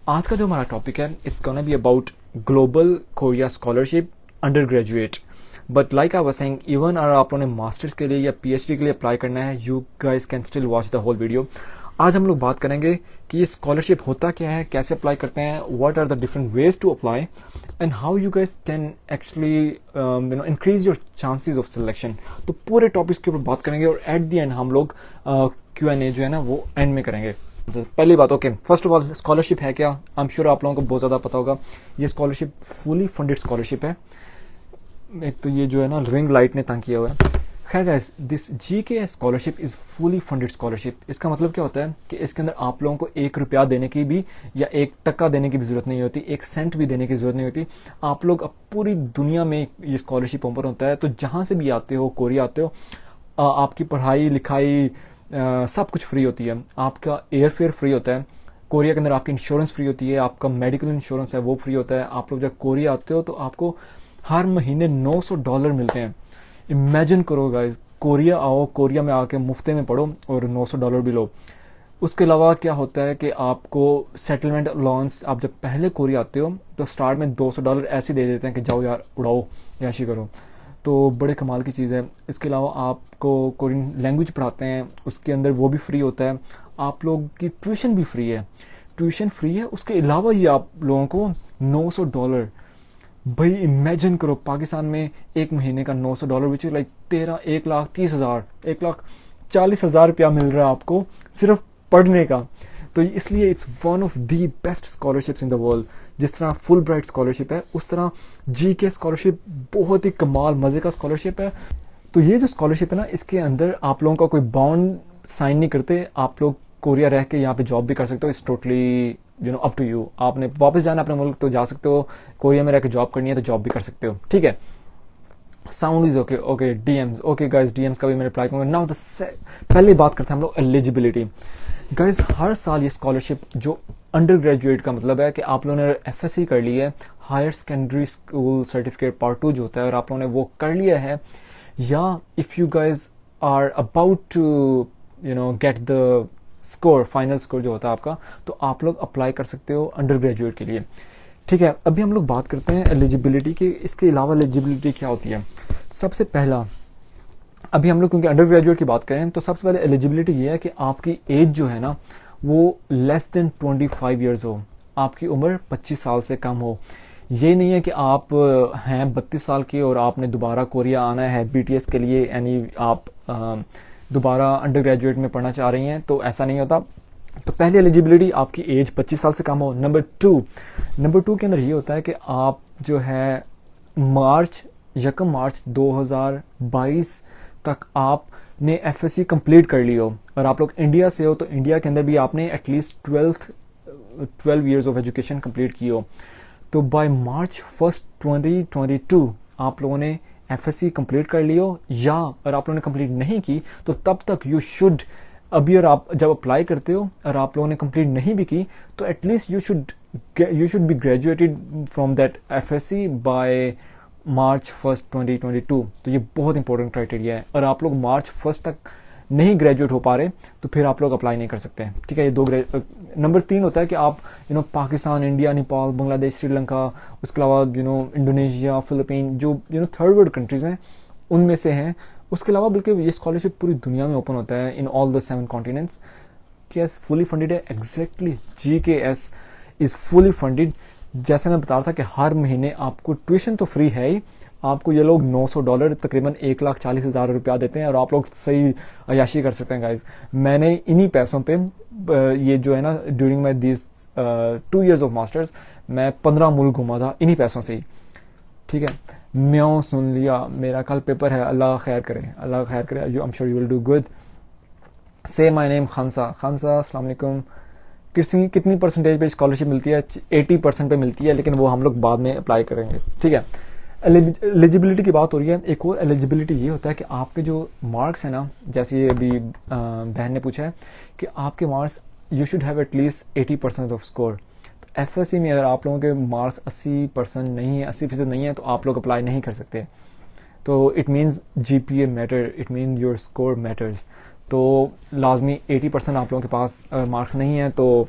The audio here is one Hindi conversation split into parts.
आज का जो हमारा टॉपिक है it's gonna be about global Korea scholarship under graduate. But like I was saying, even अगर आप लोगों ने मास्टर्स के लिए या पीएचडी के लिए अप्लाई करना है, you guys can still watch the whole video. आज हम लोग बात करेंगे कि ये स्कॉलरशिप होता क्या है, कैसे अप्लाई करते हैं, what are the different ways to apply and how you guys can actually increase your chances of selection. तो पूरे टॉपिक्स के ऊपर बात करेंगे और एट द एंड हम लोग Q&A जो है ना वो एंड में करेंगे। पहली बात, okay, first of all scholarship है क्या? आई एम श्योर आप लोगों को बहुत ज़्यादा पता होगा। ये स्कॉलरशिप फुली फंडेड स्कॉलरशिप है। एक तो ये जो है ना रिंग लाइट ने तंग किया हुआ है। खैर guys, this GKS scholarship is fully funded scholarship. इसका मतलब क्या होता है कि इसके अंदर आप लोगों को 1 रुपया देने की भी या 1 टका देने की भी ज़रूरत नहीं होती, 1 सेंट भी देने की ज़रूरत नहीं होती। आप लोग अब पूरी दुनिया में ये स्कॉलरशिप ओपन होता है, तो जहाँ से भी आते हो, कोरिया आते हो, आपकी पढ़ाई लिखाई सब कुछ फ्री होती है। आपका एयर फेयर फ्री होता है। कोरिया के अंदर आपकी इंश्योरेंस फ्री होती है, आपका मेडिकल इंश्योरेंस है वो फ्री होता है। आप लोग जब कोरिया आते हो तो आपको हर महीने $900 मिलते हैं। इमेजिन करो गाइस, कोरिया आओ, कोरिया में आके मुफ्ते में पढ़ो और $900 भी लो। उसके अलावा क्या होता है कि आपको सेटलमेंट अलाउंस, आप जब पहले कोरिया आते हो तो स्टार्ट में $200 ऐसे दे देते हैं कि जाओ यार उड़ाओ, याशी करो। तो बड़े कमाल की चीज़ है। इसके अलावा आपको कोरियन लैंग्वेज पढ़ाते हैं, उसके अंदर वो भी फ्री होता है। आप लोग की ट्यूशन भी फ्री है, ट्यूशन फ्री है। उसके अलावा ये आप लोगों को $900, भाई इमेजिन करो पाकिस्तान में एक महीने का $900 विच लाइक 1,30,000 1,40,000 रुपया मिल रहा है आपको सिर्फ पढ़ने का। तो इसलिए it's one of the best scholarships in the world. जिस तरह फुल ब्राइट स्कॉलरशिप है, उस तरह GK स्कॉलरशिप बहुत ही कमाल मज़े का स्कॉलरशिप है। तो ये जो स्कॉलरशिप है ना, इसके अंदर आप लोगों का कोई बॉन्ड साइन नहीं करते। आप लोग कोरिया रह के यहाँ पे जॉब भी कर सकते हो। It's totally up to you. आपने वापस जाना अपने मुल्क तो जा सकते हो, कोरिया में रह के जॉब करनी है तो जॉब भी कर सकते हो, ठीक है। Sound is okay. Okay, DMs, okay guys, DMs का भी मैं रिप्लाई करूंगा। नाउ पहले बात करते हैं हम लोग एलिजिबिलिटी। गाइस, हर साल ये स्कॉलरशिप जो अंडर ग्रेजुएट का मतलब है कि आप लोगों ने FSC कर ली है, higher secondary school certificate part 2 जो होता है, और आप लोगों ने वो कर लिया है, या if you guys are about to get the score, final score जो होता है आपका, तो आप लोग अप्लाई कर सकते हो अंडर ग्रेजुएट के लिए, ठीक है। अभी हम लोग बात करते हैं एलिजिबिलिटी की। इसके अलावा एलिजिबिलिटी क्या होती है? सबसे पहला, अभी हम लोग क्योंकि अंडर ग्रेजुएट की बात करें तो सबसे पहले एलिजिबिलिटी ये है कि आपकी एज जो है ना वो लेस देन 25 ईयर्स हो, आपकी उम्र 25 साल से कम हो। ये नहीं है कि आप हैं 32 साल के और आपने दोबारा कोरिया आना है BTS के लिए, यानी आप दोबारा अंडर ग्रेजुएट में पढ़ना चाह रही हैं, तो ऐसा नहीं होता। तो पहली एलिजिबिलिटी आपकी एज 25 साल से कम हो। नंबर टू के अंदर ये होता है कि आप जो है मार्च 2022 तक आपने FSC कंप्लीट कर ली हो, और आप लोग इंडिया से हो तो इंडिया के अंदर भी आपने at least 12 years of education complete की हो। तो बाय March 1, 2022 आप लोगों ने FSC कंप्लीट कर ली हो, या अगर आप लोगों ने कंप्लीट नहीं की तो तब तक यू शुड, अभी और आप जब अप्लाई करते हो और आप लोगों ने कंप्लीट नहीं भी की तो at least you should be graduated from that FSC by March 1, 2022। तो ये बहुत इंपॉर्टेंट क्राइटेरिया है। और आप लोग March 1 तक नहीं ग्रेजुएट हो पा रहे तो फिर आप लोग अप्लाई नहीं कर सकते हैं, ठीक है। ये नंबर 3 होता है कि आप पाकिस्तान, इंडिया, नेपाल, बांग्लादेश, श्रीलंका, उसके अलावा इंडोनेशिया, फिलीपीन, जो थर्ड वर्ल्ड कंट्रीज़ हैं उनमें से हैं। उसके अलावा बल्कि ये स्कॉलरशिप पूरी दुनिया में ओपन होता है, in all the 7 continents. GKS fully funded है, exactly GKS is fully funded. जैसे मैं बता रहा था कि हर महीने आपको ट्यूशन तो फ्री है ही, आपको ये लोग $900 तकरीबन 1,40,000 रुपया देते हैं, और आप लोग सही अयाशी कर सकते हैं गाइज। मैंने इन्हीं पैसों पे ये जो है ना during my this 2 years of masters मैं 15 मुल्क घूमा था इन्हीं पैसों से ही, ठीक है। म्यों सुन लिया, मेरा कल पेपर है, अल्लाह खैर करे, अल्लाह खैर करे। आई am sure you will do good. से माई नेम खानसा। अस्सलाम वालेकुम। कितनी परसेंटेज पे स्कॉलरशिप मिलती है? 80% पे मिलती है, लेकिन वो हम लोग बाद में अप्लाई करेंगे, ठीक है। एलिजिबिलिटी की बात हो रही है। एक और एलिजिबिलिटी ये होता है कि आपके जो मार्क्स हैं ना, जैसे ये अभी बहन ने पूछा है कि आपके marks you should have at least 80% off score. तो FSC में अगर आप लोगों के मार्क्स 80% नहीं है, 80% नहीं है, तो आप लोग अप्लाई नहीं कर सकते। तो it means GPA matter, it mean your score matters. तो लाजमी 80% आप लोगों के पास मार्क्स नहीं है तो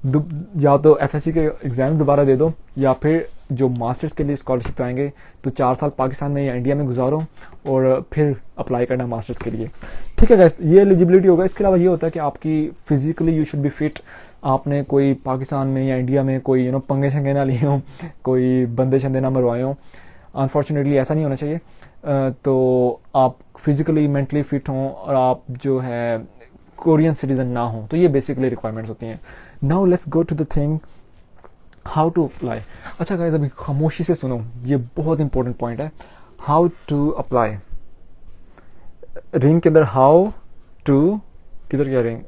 या तो एफएससी के एग्ज़ाम दोबारा दे दो, या फिर जो मास्टर्स के लिए स्कॉलरशिप आएंगे तो 4 साल पाकिस्तान में या इंडिया में गुजारो और फिर अप्लाई करना मास्टर्स के लिए। ठीक है गाइस, ये एलिजिबिलिटी होगा। इसके अलावा ये होता है कि आपकी physically you should B fit. आपने कोई पाकिस्तान में या इंडिया में कोई पंगे शंगे ना लिए हों, कोई बंदे शंदे ना मरवाए हों। अनफॉर्चुनेटली ऐसा नहीं होना चाहिए। तो आप फिजिकली मेंटली फिट हों और आप जो है कोरियन सिटीजन ना हो, तो ये बेसिकली रिक्वायरमेंट्स होती हैं। Now let's go to the thing how to apply. अच्छा गाइस, अभी खामोशी से सुनो, ये बहुत इंपॉर्टेंट पॉइंट है। हाउ टू अप्लाई, रिंग के अंदर हाउ टू, किधर क्या रिंग,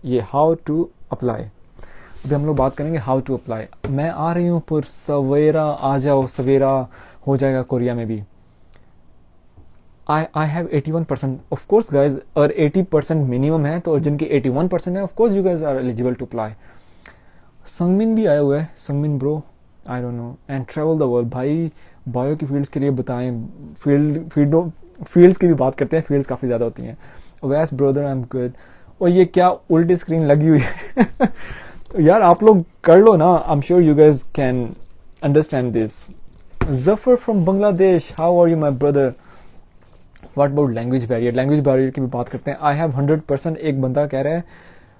ये हाउ टू अप्लाई। अभी हम लोग बात करेंगे हाउ टू अप्लाई। मैं आ रही हूँ पर सवेरा आ जाओ, सवेरा हो जाएगा कोरिया में भी। I have 81%, of course guys, और 80% मिनिमम है, तो जिनकी 81% है, of course you guys are eligible to apply। संगमिन भी आए हुए हैं, Sangmin bro, I don't know, and travel the world. भाई बायो की फील्ड्स के लिए बताएं, फील्ड्स की भी बात करते हैं, फील्ड्स काफ़ी ज़्यादा होती हैं। वैस ब्रदर आई एम गुड। और ये क्या उल्टी स्क्रीन लगी हुई है यार आप लोग कर लो ना, I am sure you guys can understand this. Zafar from Bangladesh, how are you my brother. What about language barrier, language barrier की भी बात करते हैं। आई हैव 100%, एक बंदा कह रहा है,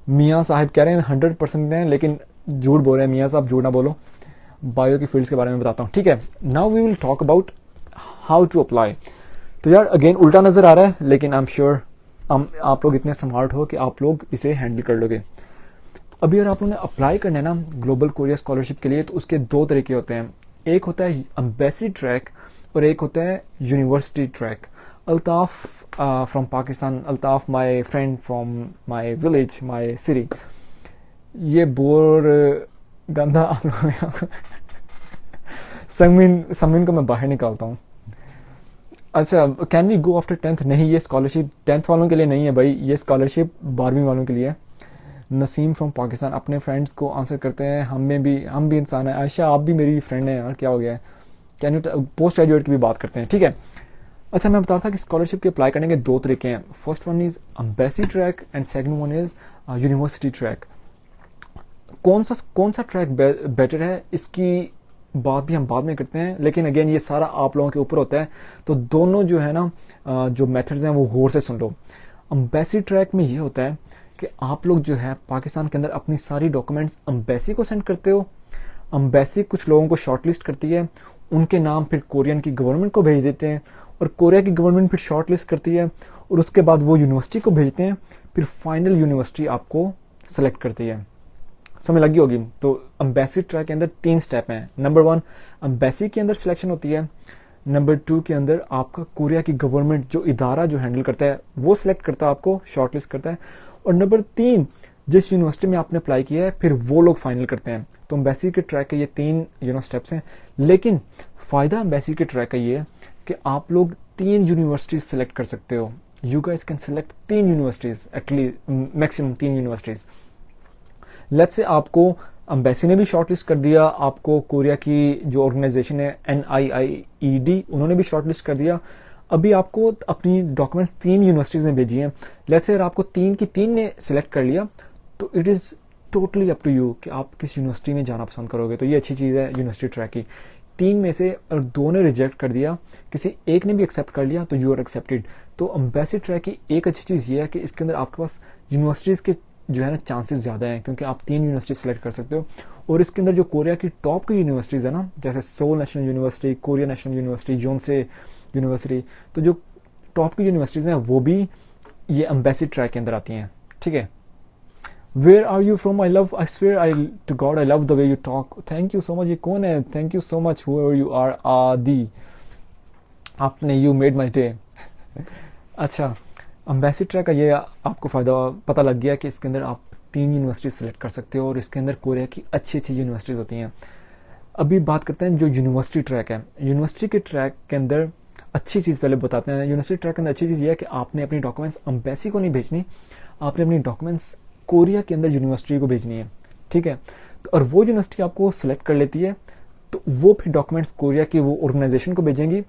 मियाँ साहिब कह रहे हैं 100% हैं, लेकिन झूठ बोल रहे हैं। मियाँ साहब झूठ ना बोलो, बायो की फील्ड्स के बारे में बताता हूँ। ठीक है, now we will talk about how to apply. तो यार अगेन उल्टा नज़र आ रहा है, लेकिन आई एम श्योर आप लोग इतने स्मार्ट हो कि आप लोग इसे हैंडल कर लोगे। अभी अगर आप लोगों ने अप्लाई करना है ना ग्लोबल कोरिया स्कॉलरशिप के लिए, तो उसके 2 तरीके होते हैं। एक होता है एम्बेसी ट्रैक और एक होता है university track. Altaf from Pakistan, Altaf my friend from my village, my city. ये बोर गंदा संगमिन को मैं बाहर निकालता हूँ। अच्छा, can we go after 10th? नहीं, ये स्कॉलरशिप 10th वालों के लिए नहीं है भाई, ये स्कॉलरशिप 12वीं वालों के लिए है। नसीम फ्रॉम पाकिस्तान, अपने फ्रेंड्स को आंसर करते हैं, हम भी इंसान है। आयशा आप भी मेरी फ्रेंड है यार, क्या हो गया है। कैन यू पोस्ट ग्रेजुएट की भी बात करते हैं, ठीक है। अच्छा, मैं बता रहा था कि स्कॉलरशिप के अप्लाई करने के 2 तरीके हैं। First one is embassy track and second one is university track. कौन सा ट्रैक बेटर है, इसकी बात भी हम बाद में करते हैं, लेकिन अगेन ये सारा आप लोगों के ऊपर होता है। तो दोनों जो है ना जो मेथड्स हैं वो गौर से सुन लो। एम्बेसी ट्रैक में ये होता है कि आप लोग जो है पाकिस्तान के अंदर अपनी सारी डॉक्यूमेंट्स एम्बेसी को सेंड करते हो। एम्बेसी कुछ लोगों को शॉर्टलिस्ट करती है, उनके नाम फिर कोरियन की गवर्नमेंट को भेज देते हैं, और कोरिया की गवर्नमेंट फिर शॉर्टलिस्ट करती है, और उसके बाद वो यूनिवर्सिटी को भेजते हैं, फिर फाइनल यूनिवर्सिटी आपको सेलेक्ट करती है। समझ लगी होगी। तो एम्बेसी ट्रैक के अंदर 3 स्टेप हैं। नंबर 1 एम्बेसी के अंदर सिलेक्शन होती है। नंबर 2 के अंदर आपका कोरिया की गवर्नमेंट जो इदारा जो हैंडल करता है वो सिलेक्ट करता है, आपको शॉर्टलिस्ट करता है। और नंबर 3 जिस यूनिवर्सिटी में आपने अप्लाई किया है फिर वो लोग फाइनल करते हैं। तो एम्बेसी के ट्रैक के ये 3 स्टेप्स हैं। लेकिन फ़ायदा एम्बेसी के ट्रैक का ये है कि आप लोग 3 यूनिवर्सिटीज सेलेक्ट कर सकते हो। You guys can select 3 universities, at least maximum 3 universities. Let's say आपको एम्बेसी ने भी शॉर्टलिस्ट कर दिया, आपको कोरिया की जो ऑर्गेनाइजेशन है NIIED उन्होंने भी शॉर्टलिस्ट कर दिया। अभी आपको अपनी डॉक्यूमेंट्स 3 यूनिवर्सिटीज़ में भेजी हैं। लेट्स से अगर आपको 3 की 3 ने सिलेक्ट कर लिया तो it is totally up to you कि आप किस यूनिवर्सिटी में जाना पसंद करोगे। तो ये अच्छी चीज़ है यूनिवर्सिटी ट्रैक की। 3 में से अगर 2 ने रिजेक्ट कर दिया, किसी एक ने भी एक्सेप्ट कर लिया, तो यू आर एक्सेप्टेड। तो एम्बेसी ट्रैक की एक अच्छी चीज़ ये है कि इसके अंदर आपके पास यूनिवर्सिटीज़ के जो है ना चांसेस ज़्यादा हैं, क्योंकि आप 3 यूनिवर्सिटी सेलेक्ट कर सकते हो। और इसके अंदर जो कोरिया की टॉप की यूनिवर्सिटीज़ है ना, जैसे Seoul National University, Korea National University, Yonsei University, तो जो टॉप की यूनिवर्सिटीज़ हैं वो भी ये एम्बेसी ट्रैक के अंदर आती हैं, ठीक है। Where are you from? I love, I swear I to God I love the way you talk. Thank you so much. ये कौन है? Thank you so much whoever you are. Adi, आपने यू मेड माई डे। अच्छा, एम्बेसी ट्रैक का ये आपको फ़ायदा पता लग गया कि इसके अंदर आप 3 यूनिवर्सिटी सेलेक्ट कर सकते हो और इसके अंदर कोरिया की अच्छी अच्छी यूनिवर्सिटीज़ होती हैं। अभी बात करते हैं जो यूनिवर्सिटी ट्रैक है। यूनिवर्सिटी के ट्रैक के अंदर अच्छी चीज़ पहले बताते हैं। यूनिवर्सिटी ट्रैक के अंदर अच्छी चीज़ ये है कि आपने अपनी डॉक्यूमेंट्स एम्बेसी को नहीं भेजनी, आपने अपनी डॉक्यूमेंट्स कोरिया के अंदर यूनिवर्सिटी को भेजनी है, ठीक है। तो और वो यूनिवर्सिटी आपको सेलेक्ट कर लेती है, तो वो फिर डॉक्यूमेंट्स कोरिया की वो ऑर्गेनाइजेशन को भेजेंगी,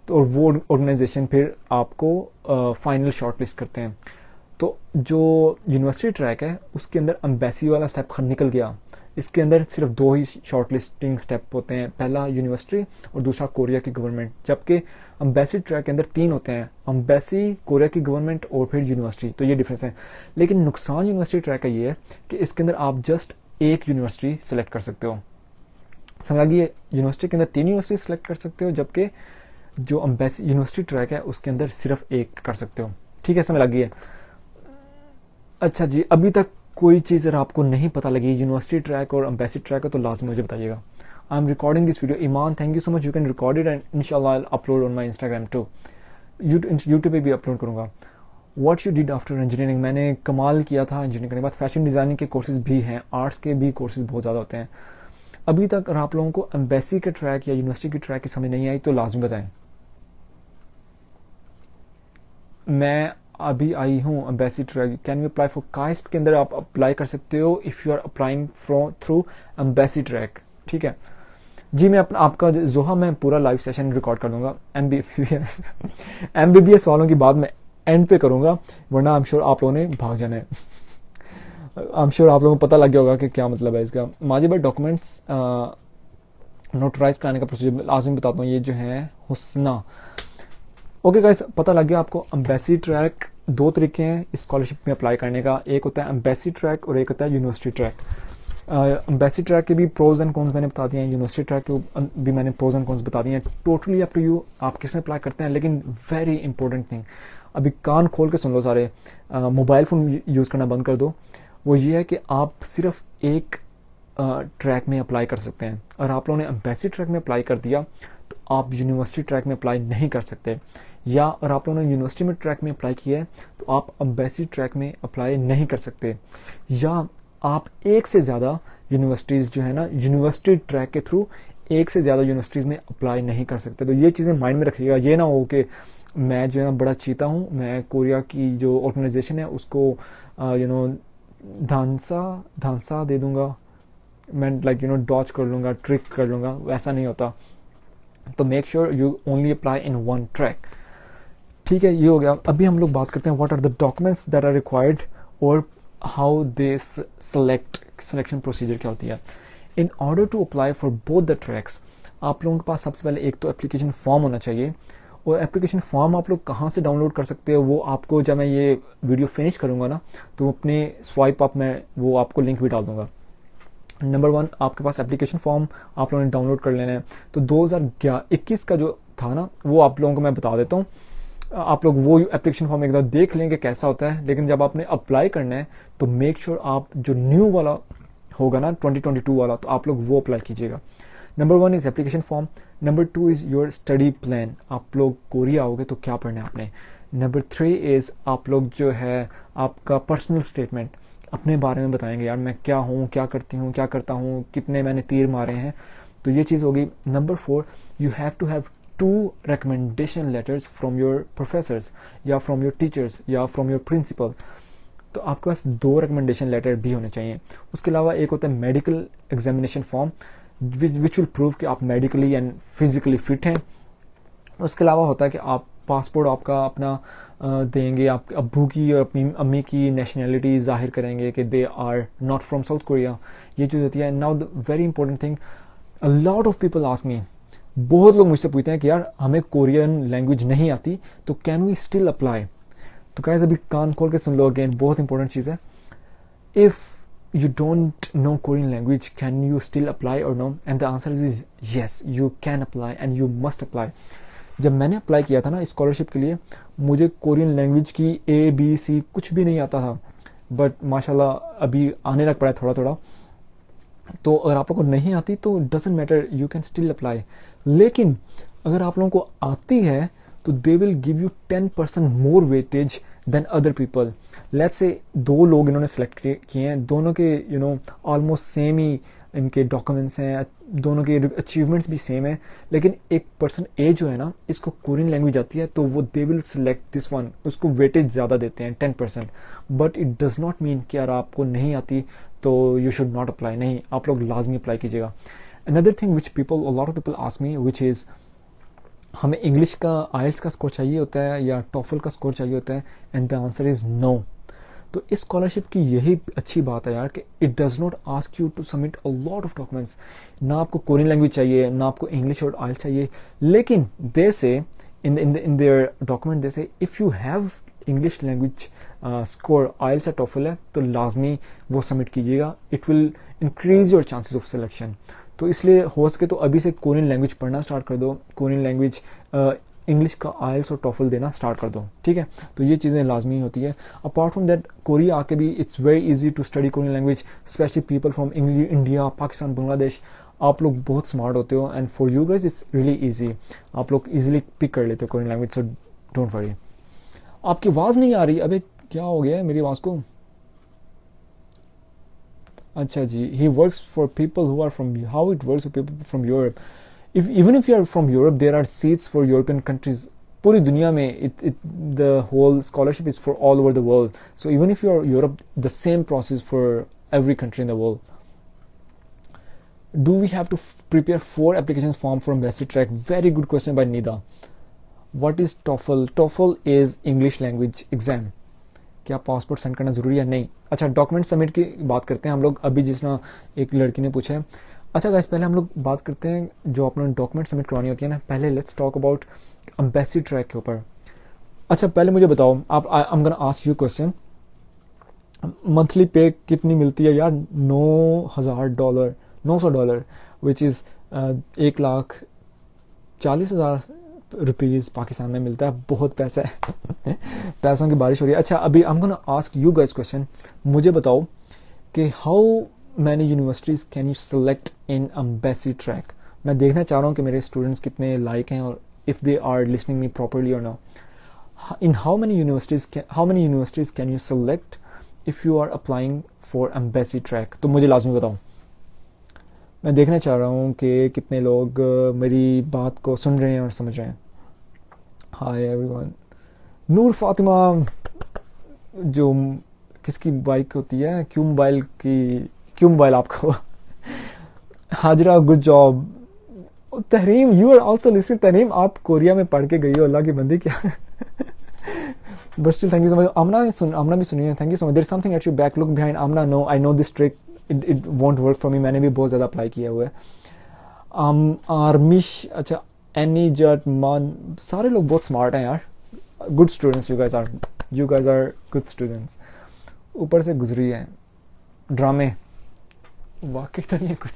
तो और वो ऑर्गेनाइजेशन फिर आपको फाइनल शॉर्टलिस्ट करते हैं। तो जो यूनिवर्सिटी ट्रैक है उसके अंदर एम्बेसी वाला स्टेप निकल गया, इसके अंदर सिर्फ 2 ही शॉर्ट लिस्टिंग स्टेप होते हैं, पहला यूनिवर्सिटी और दूसरा कोरिया की गवर्नमेंट, जबकि एम्बेसी ट्रैक के अंदर 3 होते हैं, एम्बेसी, कोरिया की गवर्नमेंट और फिर यूनिवर्सिटी। तो ये डिफरेंस है। लेकिन नुकसान यूनिवर्सिटी ट्रैक का ये है कि इसके अंदर आप जस्ट एक यूनिवर्सिटी सेलेक्ट कर सकते हो। समझ लगी? यूनिवर्सिटी के अंदर 3 यूनिवर्सिटी सेलेक्ट कर सकते हो, जबकि जो एम्बेसी यूनिवर्सिटी ट्रैक है उसके अंदर सिर्फ एक कर सकते हो। ठीक है, समझ लगी है? अच्छा जी, अभी तक कोई चीज़ अगर आपको नहीं पता लगी यूनिवर्सिटी ट्रैक और एम्बेसी ट्रैक है तो लाजमी मुझे बताइएगा। I am recording this video. Iman, thank you so much, you can record it and इंशाल्लाह I will upload on my Instagram too, YouTube पे भी अपलोड करूँगा। What you did after engineering, मैंने कमाल किया था इंजीनियरिंग करने के बाद। फैशन डिज़ाइनिंग के कोर्सेज भी हैं, आर्ट्स के भी कोर्सेज बहुत ज़्यादा होते हैं। अभी तक अगर आप लोगों को एम्बेसी के ट्रैक या यूनिवर्सिटी की ट्रैक की समझ नहीं आई तो लाजमी बताएं। मैं अभी आई हूँ embassy track, can you apply for KAIST के अंदर आप अप्लाई कर सकते हो if you are applying through embassy track. ठीक है जी, मैं अपना आपका जोहा मैं पूरा लाइव सेशन रिकॉर्ड कर दूंगा। एमबीबीएस वालों की बात मैं एंड पे करूंगा, वरना आई एम श्योर आप लोगों ने भाग जाना है। आई एम श्योर आप लोगों को पता लग गया होगा कि क्या मतलब है इसका। माजिबर डॉक्यूमेंट्स नोटराइज कराने का प्रोसीजर लाजमी बताता हूँ। ये जो है हुस्ना, ओके गाइस, पता लग गया आपको। एम्बेसी ट्रैक 2 तरीके हैं इस स्कॉलरशिप में अप्लाई करने का, एक होता है एम्बेसी ट्रैक और एक होता है यूनिवर्सिटी ट्रैक। एम्बेसी ट्रैक के भी प्रोज एंड कॉन्स मैंने बता दिए हैं, यूनिवर्सिटी ट्रैक के भी मैंने प्रोज एंड कॉन्स बता दिए हैं। टोटली अप टू यू आप किस में अप्लाई करते हैं। लेकिन वेरी इंपॉर्टेंट थिंग, अभी कान खोल के सुन लो सारे, मोबाइल फ़ोन यूज़ करना बंद कर दो। वो ये है कि आप सिर्फ एक ट्रैक में अप्लाई कर सकते हैं। और आप लोगों ने एम्बेसी ट्रैक में अप्लाई कर दिया तो आप यूनिवर्सिटी ट्रैक में अप्लाई नहीं कर सकते, या और आप लोगों ने यूनिवर्सिटी में ट्रैक में अप्लाई किया है तो आप एम्बेसी ट्रैक में अप्लाई नहीं कर सकते, या आप एक से ज़्यादा यूनिवर्सिटीज़ जो है ना यूनिवर्सिटी ट्रैक के थ्रू एक से ज़्यादा यूनिवर्सिटीज़ में अप्लाई नहीं कर सकते। तो ये चीज़ें माइंड में रखिएगा। ये ना हो कि मैं जो है ना बड़ा चीता हूँ, मैं कोरिया की जो ऑर्गेनाइजेशन है उसको धांसा दे दूंगा, मैं डॉच कर लूँगा, ट्रिक कर लूँगा, वैसा नहीं होता। तो make sure you only apply in 1 track. ठीक है, ये हो गया। अभी हम लोग बात करते हैं what are the documents that are required और हाउ दे सिलेक्शन प्रोसीजर क्या होती है। In order to apply for both the tracks, आप लोगों के पास सबसे पहले एक तो एप्लीकेशन फॉर्म होना चाहिए। और एप्लीकेशन फॉर्म आप लोग कहाँ से डाउनलोड कर सकते हो, वो आपको जब मैं ये वीडियो फिनिश करूँगा ना तो अपने स्वाइप अप में वो आपको लिंक भी डाल दूँगा। नंबर 1, आपके पास एप्लीकेशन फॉर्म आप लोगों ने डाउनलोड कर लेना है। तो 2021 का जो था ना वो आप लोगों को मैं बता देता हूँ। आप लोग वो एप्लीकेशन फॉर्म एक बार देख लेंगे कैसा होता है, लेकिन जब आपने अप्लाई करना है तो मेक श्योर आप जो न्यू वाला होगा ना 2022 वाला, तो आप लोग वो अप्लाई कीजिएगा। Number 1 is application form. Number 2 is your study plan, आप लोग कोरिया आओगे तो क्या पढ़ना है आपने। नंबर 3 इज़ आप लोग जो है आपका पर्सनल स्टेटमेंट, अपने बारे में बताएंगे, यार मैं क्या हूँ, क्या करती हूँ, क्या करता हूँ, कितने मैंने तीर मारे हैं, तो ये चीज़ होगी। Number 4, you have to have 2 recommendation letters from your professors या from your teachers या from your principal। तो आपके पास 2 रिकमेंडेशन लेटर भी होने चाहिए। उसके अलावा एक होता है medical examination form which will prove कि आप मेडिकली एंड फिजिकली फिट हैं। उसके अलावा होता है कि आप पासपोर्ट आपका अपना देंगे, आपके अब्बू की और अपनी अम्मी की नेशनैलिटी जाहिर करेंगे कि they are not from South Korea. ये चीज़ होती है। Now the very important thing, a lot of people ask me, बहुत लोग मुझसे पूछते हैं कि यार हमें कोरियन लैंग्वेज नहीं आती तो कैन वी स्टिल अप्लाई। तो गाइस अभी कान खोल के सुन लो, अगेन बहुत इंपॉर्टेंट चीज़ है। If you don't know Korean language, can you still apply or no? And the answer is yes, you can apply and you must apply. जब मैंने अप्लाई किया था ना स्कॉलरशिप के लिए, मुझे कोरियन लैंग्वेज की ABC कुछ भी नहीं आता था, बट माशाल्लाह अभी आने लग पड़ा है थोड़ा थोड़ा। तो अगर आप लोगों को नहीं आती तो doesn't matter, you can still apply. लेकिन अगर आप लोगों को आती है तो they will give you 10% more weightage than other people. Let's say 2 लोग इन्होंने सेलेक्ट किए हैं, दोनों के ऑलमोस्ट सेम ही इनके डॉक्यूमेंट्स हैं, दोनों के अचीवमेंट्स भी सेम है, लेकिन एक पर्सन ए जो है ना इसको कोरियन लैंग्वेज आती है तो वो they will select this one, उसको वेटेज ज़्यादा देते हैं 10%। But it does not mean कि यार आपको नहीं आती तो यू शुड नॉट अप्लाई, नहीं, आप लोग लाजमी अप्लाई कीजिएगा। Another thing which people a lot of people ask me which is, हमें इंग्लिश का आइल्स का स्कोर चाहिए होता है या टॉफल का स्कोर चाहिए होता है, and the answer is no. तो इस स्कॉलरशिप की यही अच्छी बात है यार कि it does not ask you to submit a lot of documents. ना आपको कोरियन लैंग्वेज चाहिए, ना आपको इंग्लिश और आइल्स चाहिए, लेकिन दे से in their document they say if you have English language score IELTS या टोफल है तो लाजमी वो सबमिट कीजिएगा। It will increase your chances of selection. तो इसलिए हो सके तो अभी से कोरियन लैंग्वेज पढ़ना स्टार्ट कर दो, कोरियन लैंग्वेज इंग्लिश का आइल्स और टोफल देना स्टार्ट कर दो, ठीक है। तो ये चीज़ें लाजमी होती है। अपार्ट फ्रॉम दैट कोरिया आके भी it's very easy to study Korean language, especially people from India, Pakistan, Bangladesh. आप लोग बहुत स्मार्ट होते हो and for you guys it's really easy. आप लोग इजीली पिक कर लेते हो Korean language, so don't worry. आपकी आवाज़ नहीं आ रही, अबे क्या हो गया है मेरी आवाज़ को? अच्छा जी, he works for people who are from, how it works for people from Europe? Even if you are from Europe, there are seats for European countries. पूरी दुनिया में the whole scholarship is for all over the world. So even if you are Europe, the same process for every country in the world. Do we have to prepare 4 application form for Embassy Track? Very good question by Nida. What is TOEFL? TOEFL is English language exam. क्या पासपोर्ट सेंड करना ज़रूरी है? नहीं। अच्छा, डॉक्यूमेंट सबमिट की बात करते हैं हम लोग अभी, जिस ना एक लड़की ने पूछा है। अच्छा गाइस, पहले हम लोग बात करते हैं जो अपने डॉक्यूमेंट सबमिट करवानी होती है ना। पहले let's talk about embassy track के ऊपर। अच्छा, पहले मुझे बताओ, आप आई am gonna ask you question, monthly पे कितनी मिलती है यार? $9,000, $900, विच इज़ 1,40,000 रुपीज़ पाकिस्तान में मिलता है। बहुत पैसा है पैसों की बारिश हो रही है। अच्छा, अभी आई am gonna ask you guys question. मुझे बताओ कि how many universities can you select in Embassy Track? मैं देखना चाह रहा हूँ कि मेरे स्टूडेंट्स कितने लाइक हैं और if they are listening me properly or not. In how many universities can you select if you are applying for Embassy Track? तो मुझे लाजमी बताओ। मैं देखना चाह रहा हूँ कि कितने लोग मेरी बात को सुन रहे हैं और समझ रहे हैं। Hi everyone. नूर फातिमा, जो किसकी बाइक होती है, क्यों मोबाइल आपका Hajra, good job. Tahreem, you are also listening. Tahreem, आप कोरिया में पढ़ के गई हो, अल्लाह की बंदी क्या but still thank you so much. Amna भी सुनिए, thank you so much. There is something at your back, look behind. Amna, no, I know this trick, it won't work for me. मैंने भी बहुत ज़्यादा अप्लाई किया हुआ है। आर्मिश, अच्छा, एनी जट मान, सारे लोग बहुत स्मार्ट हैं यार। Good students, you guys are good students. ऊपर से गुजरी है ड्रामे, वाकई तो नहीं है कुछ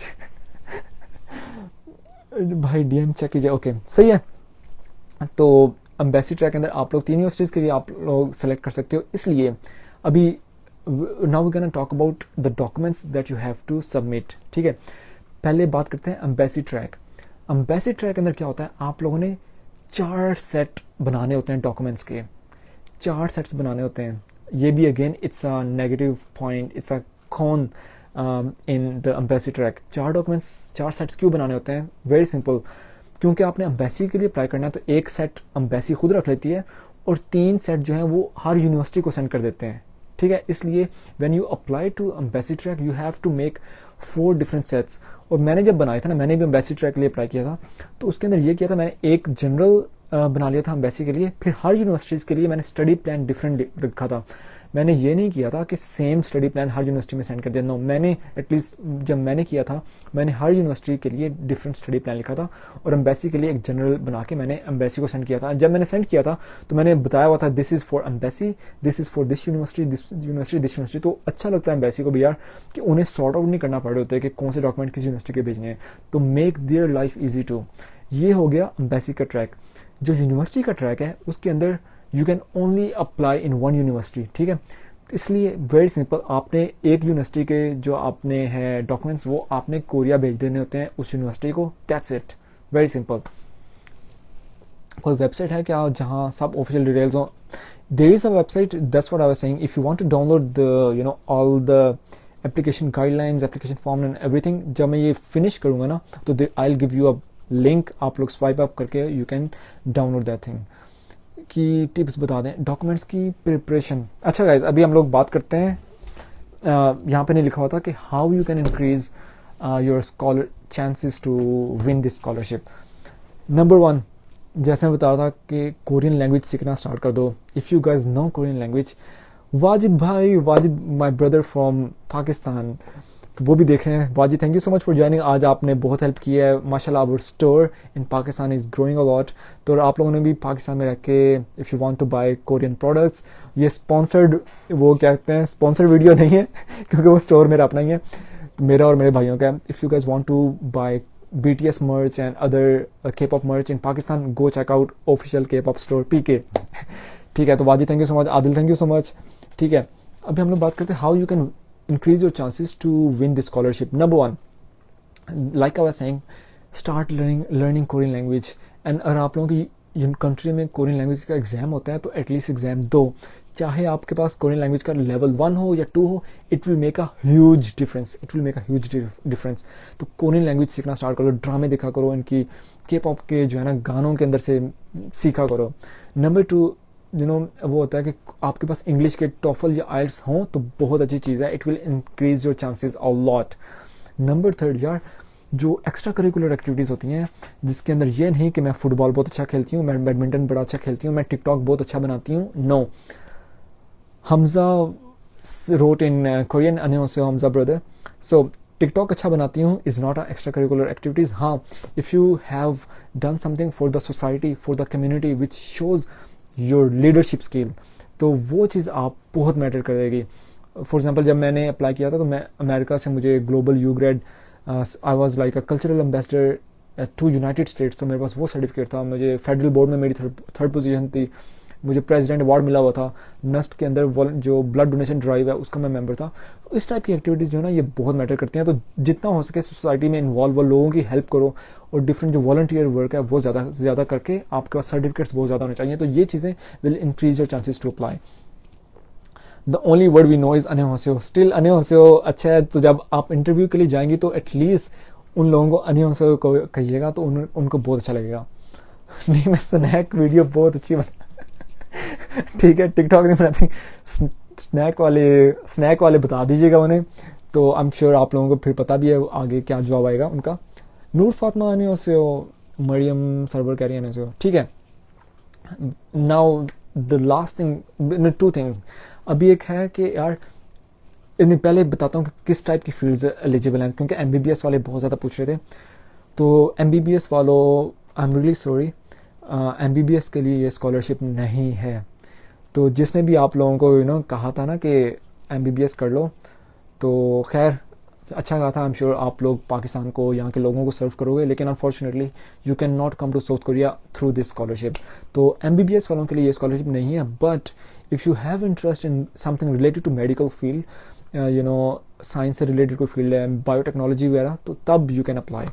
भाई डीएम चेक कीजिए। ओके, सही है। तो एम्बेसी ट्रैक के अंदर आप लोग 3 यूनिवर्सिटीज़ के लिए आप लोग सेलेक्ट कर सकते हो। इसलिए अभी now we gonna talk about the documents that you have to submit, ठीक है। पहले बात करते हैं एम्बेसी ट्रैक। एम्बेसी ट्रैक के अंदर क्या होता है, आप लोगों ने 4 सेट बनाने होते हैं डॉक्यूमेंट्स के, 4 सेट्स बनाने होते हैं। ये भी again it's a negative point, it's a con in the embassy track. 4 documents, 4 sets क्यों बनाने होते हैं? वेरी सिंपल, क्योंकि आपने एम्बेसी के लिए अप्लाई करना है तो एक सेट एम्बेसी खुद रख लेती है और 3 सेट जो हैं वो हर यूनिवर्सिटी को सेंड कर देते हैं, ठीक है। इसलिए when you apply to embassy track you have to make 4 different sets. और मैंने जब बनाया था ना, मैंने भी एम्बेसी ट्रैक के लिए अप्लाई किया था, तो उसके अंदर ये किया था, मैंने एक जनरल बना लिया था एम्बेसी के लिए, फिर हर यूनिवर्सिटीज़ के लिए मैंने स्टडी प्लान डिफरेंट रखा था। मैंने ये नहीं किया था कि सेम स्टडी प्लान हर यूनिवर्सिटी में सेंड कर दिया, नो। मैंने एटलीस्ट जब मैंने किया था, मैंने हर यूनिवर्सिटी के लिए डिफरेंट स्टडी प्लान लिखा था और एम्बेसी के लिए एक जनरल बना के मैंने एम्बेसी को सेंड किया था। जब मैंने सेंड किया था तो मैंने बताया हुआ था this is for embassy, this is for this university, this university, this university. तो अच्छा लगता है एम्बेसी को भी यार कि उन्हें सॉर्ट आउट नहीं करना पड़ रहे होते कि कौन से डॉक्यूमेंट किस यूनिवर्सिटी के भेजने हैं, तो make their life easy too. ये हो गया एम्बेसी का ट्रैक। जो यूनिवर्सिटी का ट्रैक है उसके अंदर you can only apply in 1 university, ठीक है। इसलिए वेरी सिंपल, आपने एक यूनिवर्सिटी के जो आपने हैं डॉक्यूमेंट्स वो आपने कोरिया भेज देने होते हैं उस यूनिवर्सिटी को, दैट्स इट, वेरी सिंपल। कोई वेबसाइट है क्या जहाँ सब ऑफिशियल डिटेल्स हो? There is a website, that's what I was saying. If you want to download the all the application guidelines, application form and everything, जब मैं ये फिनिश करूँगा ना तो I will give you a link, आप लोग स्वाइप अप करके you can download that thing. की टिप्स बता दें डॉक्यूमेंट्स की प्रिपरेशन। अच्छा गाइज, अभी हम लोग बात करते हैं, यहाँ पे नहीं लिखा होता कि how you can increase your scholar chances to win this scholarship. Number 1, जैसे मैं बता रहा था कि कोरियन लैंग्वेज सीखना स्टार्ट कर दो। If you guys know Korean language, Wajid भाई, Wajid my brother from Pakistan, तो वो भी देख रहे हैं। Wajid, thank you so much for joining. आज आपने बहुत हेल्प की है माशाल्लाह। Our store in Pakistan is growing a lot. तो आप लोगों ने भी पाकिस्तान में रह के if you want to buy Korean products, ये स्पॉन्सर्ड, वो क्या कहते हैं, स्पॉन्सर्ड वीडियो नहीं है क्योंकि वो स्टोर मेरा अपना ही है, तो मेरा और मेरे भाइयों का। If you guys want to buy BTS merch and other K-pop merch in Pakistan, go check out official K-pop store PK। ठीक है, तो Waji thank you so much, Adil thank you so much. ठीक है, अभी हम लोग बात करते हैं how you can increase your chances to win this scholarship. Number one, like I was saying, start learning Korean language. And अगर आप लोगों की कंट्री में कोरियन लैंग्वेज का एग्ज़ाम होता है तो एटलीस्ट एग्ज़ाम दो, चाहे आपके पास कोरियन लैंग्वेज का लेवल 1 हो या 2 हो, it will make a huge difference. तो कोरियन लैंग्वेज सीखना स्टार्ट करो, ड्रामे देखा करो, इनकी K-pop के जो है ना गानों के अंदर से सीखा करो। नंबर 2, वो होता है कि आपके पास इंग्लिश के टॉफल या आइल्स हों तो बहुत अच्छी चीज़ है, it will increase your chances a lot. Number 3 यार, जो एक्स्ट्रा करिकुलर एक्टिविटीज़ होती हैं जिसके अंदर ये नहीं कि मैं फुटबॉल बहुत अच्छा खेलती हूँ, मैं बैडमिंटन बड़ा अच्छा खेलती हूँ, मैं टिकटॉक बहुत अच्छा बनाती हूँ, no. Hamza wrote in Korean, 안녕하세요 Hamza brother. So TikTok अच्छा बनाती हूँ is not a extracurricular activities. हाँ, if you have done something for the society, for the community which shows your leadership skill, तो वो चीज़ आप बहुत मैटर करेगी। फॉर एग्जांपल, जब मैंने अप्लाई किया था तो मैं अमेरिका से, मुझे global U grad, I was like a cultural ambassador to United States, तो मेरे पास वो सर्टिफिकेट था। मुझे फेडरल बोर्ड में मेरी थर्ड पोजीशन थी, मुझे प्रेसिडेंट अवार्ड मिला हुआ था। नस्ट के अंदर जो ब्लड डोनेशन ड्राइव है उसका मैं मेंबर था। तो इस टाइप की एक्टिविटीज़ जो है ना, ये बहुत मैटर करती हैं। तो जितना हो सके सोसाइटी में इन्वॉल्व हो, लोगों की हेल्प करो, और डिफरेंट जो वॉलंटियर वर्क है वो ज़्यादा से ज़्यादा करके आपके पास सर्टिफिकेट्स बहुत ज़्यादा होने चाहिए। तो ये चीज़ें will increase your chances to apply. The only word we know is अन्योन्यो, स्टिल अन्योन्यो अच्छा है। तो जब आप इंटरव्यू के लिए जाएंगी तो एटलीस्ट उन लोगों को अन्योन्यो को कहिएगा, तो उनको बहुत अच्छा लगेगा। नहीं, मैं स्नैक वीडियो बहुत अच्छी बना ठीक है, टिकटॉक नहीं बनाती, स्नैक वाले बता दीजिएगा उन्हें, तो आई एम श्योर आप लोगों को फिर पता भी है आगे क्या जवाब आएगा उनका। नूर फातिमा अन्योन्यो, मरियम सरवर कह रही है अन्योन्यो, ठीक है। Now the last thing, 2 things. अभी एक है कि यार, इन्हें पहले बताता हूँ कि किस टाइप की फील्ड्स एलिजिबल हैं, क्योंकि MBBS वाले बहुत ज़्यादा पूछ रहे थे। तो MBBS वालों, I am really sorry, MBBS के लिए ये स्कॉलरशिप नहीं है। तो जिसने भी आप लोगों को कहा था ना कि MBBS कर लो, तो खैर अच्छा कहा था। आई एम श्योर आप लोग पाकिस्तान को, यहाँ के लोगों को सर्व करोगे, लेकिन unfortunately you can not come to South Korea through this scholarship. तो MBBS वालों के लिए ये स्कॉलरशिप नहीं है। But if you have interest in something related to medical field, science से रिलेटेड कोई फील्ड है, बायोटेक्नोलॉजी वगैरह, तो तब you can apply.